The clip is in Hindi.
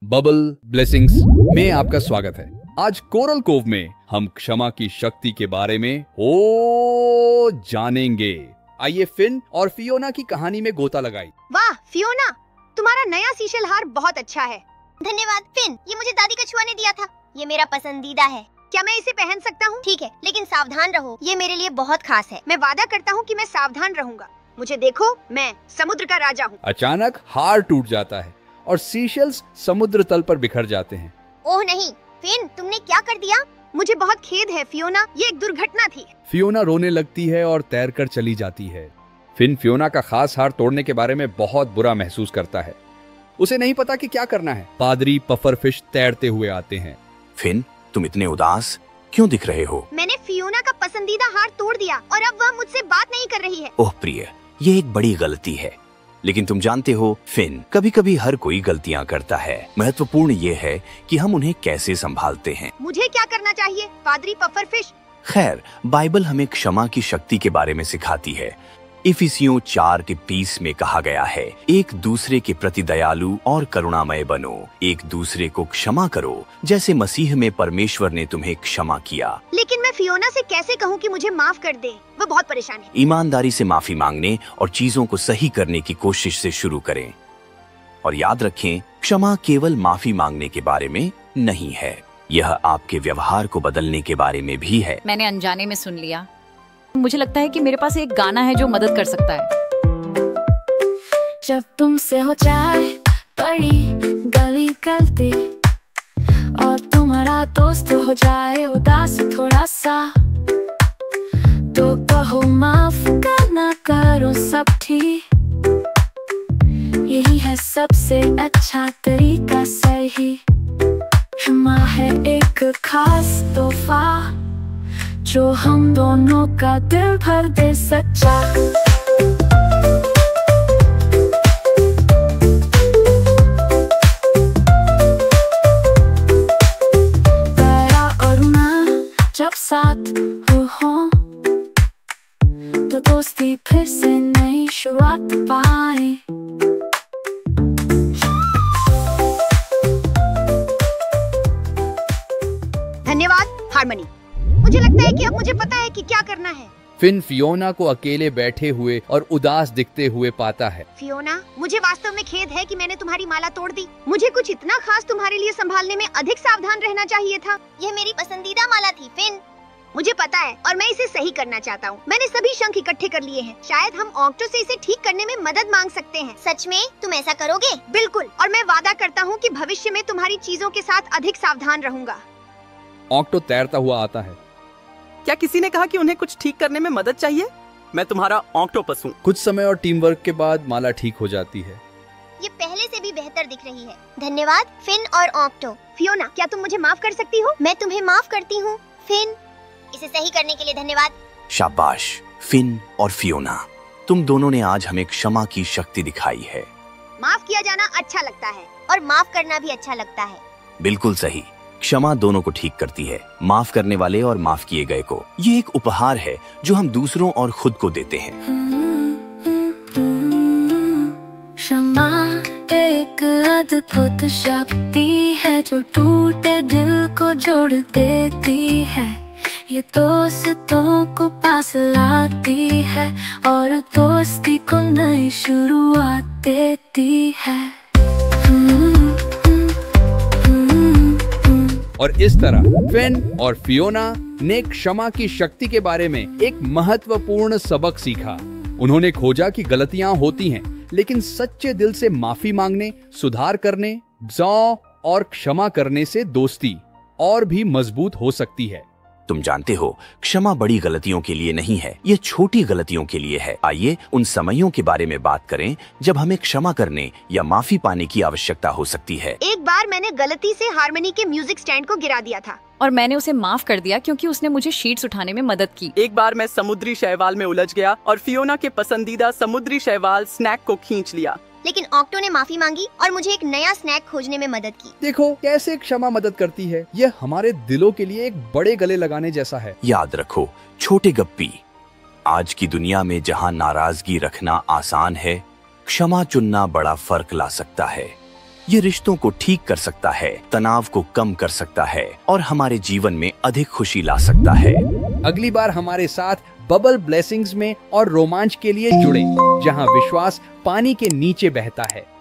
बबल ब्लेसिंग्स में आपका स्वागत है। आज कोरल कोव में हम क्षमा की शक्ति के बारे में जानेंगे। आइए फिन और फियोना की कहानी में गोता लगाई। वाह फियोना, तुम्हारा नया सीशल हार बहुत अच्छा है। धन्यवाद फिन, ये मुझे दादी का छुआ ने दिया था। ये मेरा पसंदीदा है। क्या मैं इसे पहन सकता हूँ? ठीक है, लेकिन सावधान रहो, ये मेरे लिए बहुत खास है। मैं वादा करता हूँ कि मैं सावधान रहूंगा। मुझे देखो, मैं समुद्र का राजा हूँ। अचानक हार टूट जाता है और सीशल्स समुद्र तल पर बिखर जाते हैं। ओह नहीं फिन, तुमने क्या कर दिया? मुझे बहुत खेद है फियोना, ये एक दुर्घटना थी। फियोना रोने लगती है और तैरकर चली जाती है। फिन फियोना का खास हार तोड़ने के बारे में बहुत बुरा महसूस करता है। उसे नहीं पता कि क्या करना है। पादरी पफरफिश तैरते हुए आते हैं। फिन, तुम इतने उदास क्यों दिख रहे हो? मैंने फियोना का पसंदीदा हार तोड़ दिया और अब वह मुझसे बात नहीं कर रही है। ओह प्रिय, ये एक बड़ी गलती है। लेकिन तुम जानते हो फिन, कभी कभी हर कोई गलतियां करता है। महत्वपूर्ण ये है कि हम उन्हें कैसे संभालते हैं। मुझे क्या करना चाहिए पादरी पफरफिश? खैर, बाइबल हमें क्षमा की शक्ति के बारे में सिखाती है। इफिसियों 4:30 में कहा गया है, एक दूसरे के प्रति दयालु और करुणामय बनो, एक दूसरे को क्षमा करो जैसे मसीह में परमेश्वर ने तुम्हें क्षमा किया। लेकिन मैं फियोना से कैसे कहूँ कि मुझे माफ कर दे? वो बहुत परेशान है। ईमानदारी से माफी मांगने और चीजों को सही करने की कोशिश से शुरू करें। और याद रखें, क्षमा केवल माफी मांगने के बारे में नहीं है, यह आपके व्यवहार को बदलने के बारे में भी है। मैंने अनजाने में सुन लिया। मुझे लगता है कि मेरे पास एक गाना है जो मदद कर सकता है। जब तुमसे हो जाए बड़ी गली गलती और तुम्हारा दोस्त हो जाए उदास थोड़ा सा, तो कहो माफ करना, करो सब ठीक। यही है सबसे अच्छा तरीका, सही। क्षमा है एक खास तोहफा जो हम दोनों का दिल भर दे सच्चा। दया और ना जब साथ हो तो दोस्ती फिर से नई शुरुआत पाए। धन्यवाद हारमनी। मुझे लगता है कि अब मुझे पता है कि क्या करना है। फिन फियोना को अकेले बैठे हुए और उदास दिखते हुए पाता है। फियोना, मुझे वास्तव में खेद है कि मैंने तुम्हारी माला तोड़ दी। मुझे कुछ इतना खास तुम्हारे लिए संभालने में अधिक सावधान रहना चाहिए था। यह मेरी पसंदीदा माला थी फिन। मुझे पता है और मैं इसे सही करना चाहता हूँ। मैंने सभी शंख इकट्ठे कर लिए हैं। शायद हम ऑक्टो से इसे ठीक करने में मदद मांग सकते हैं। सच में तुम ऐसा करोगे? बिल्कुल, और मैं वादा करता हूँ कि भविष्य में तुम्हारी चीजों के साथ अधिक सावधान रहूंगा। ऑक्टो तैरता हुआ आता है। क्या किसी ने कहा कि उन्हें कुछ ठीक करने में मदद चाहिए? मैं तुम्हारा ऑक्टोपस हूँ। कुछ समय और टीम वर्क के बाद माला ठीक हो जाती है। ये पहले से भी बेहतर दिख रही है। धन्यवाद फिन और ऑक्टो। फियोना, क्या तुम मुझे माफ कर सकती हो? मैं तुम्हें माफ करती हूँ फिन। इसे सही करने के लिए धन्यवाद। शाबाश फिन और फियोना, तुम दोनों ने आज हमें क्षमा की शक्ति दिखाई है। माफ किया जाना अच्छा लगता है और माफ करना भी अच्छा लगता है। बिल्कुल सही। क्षमा दोनों को ठीक करती है, माफ करने वाले और माफ किए गए को। ये एक उपहार है जो हम दूसरों और खुद को देते हैं। क्षमा एक अद्भुत शक्ति है जो टूटे दिल को जोड़ देती है। ये दोस्तों को पास लाती है और दोस्ती को नई शुरुआत देती है। और इस तरह फिन और फियोना ने क्षमा की शक्ति के बारे में एक महत्वपूर्ण सबक सीखा। उन्होंने खोजा कि गलतियां होती हैं, लेकिन सच्चे दिल से माफी मांगने, सुधार करने और क्षमा करने से दोस्ती और भी मजबूत हो सकती है। तुम जानते हो, क्षमा बड़ी गलतियों के लिए नहीं है, ये छोटी गलतियों के लिए है। आइए उन समयों के बारे में बात करें जब हमें क्षमा करने या माफी पाने की आवश्यकता हो सकती है। एक बार मैंने गलती से हारमनी के म्यूजिक स्टैंड को गिरा दिया था और मैंने उसे माफ कर दिया क्योंकि उसने मुझे शीट्स उठाने में मदद की। एक बार मैं समुद्री शैवाल में उलझ गया और फियोना के पसंदीदा समुद्री शैवाल स्नैक को खींच लिया। लेकिन ऑक्टो ने माफी मांगी और मुझे एक नया स्नैक खोजने में मदद की। देखो कैसे क्षमा मदद करती है। यह हमारे दिलों के लिए एक बड़े गले लगाने जैसा है। याद रखो छोटे गप्पी, आज की दुनिया में जहाँ नाराजगी रखना आसान है, क्षमा चुनना बड़ा फर्क ला सकता है। ये रिश्तों को ठीक कर सकता है, तनाव को कम कर सकता है और हमारे जीवन में अधिक खुशी ला सकता है। अगली बार हमारे साथ बबल ब्लेसिंग्स में और रोमांच के लिए जुड़े, जहां विश्वास पानी के नीचे बहता है।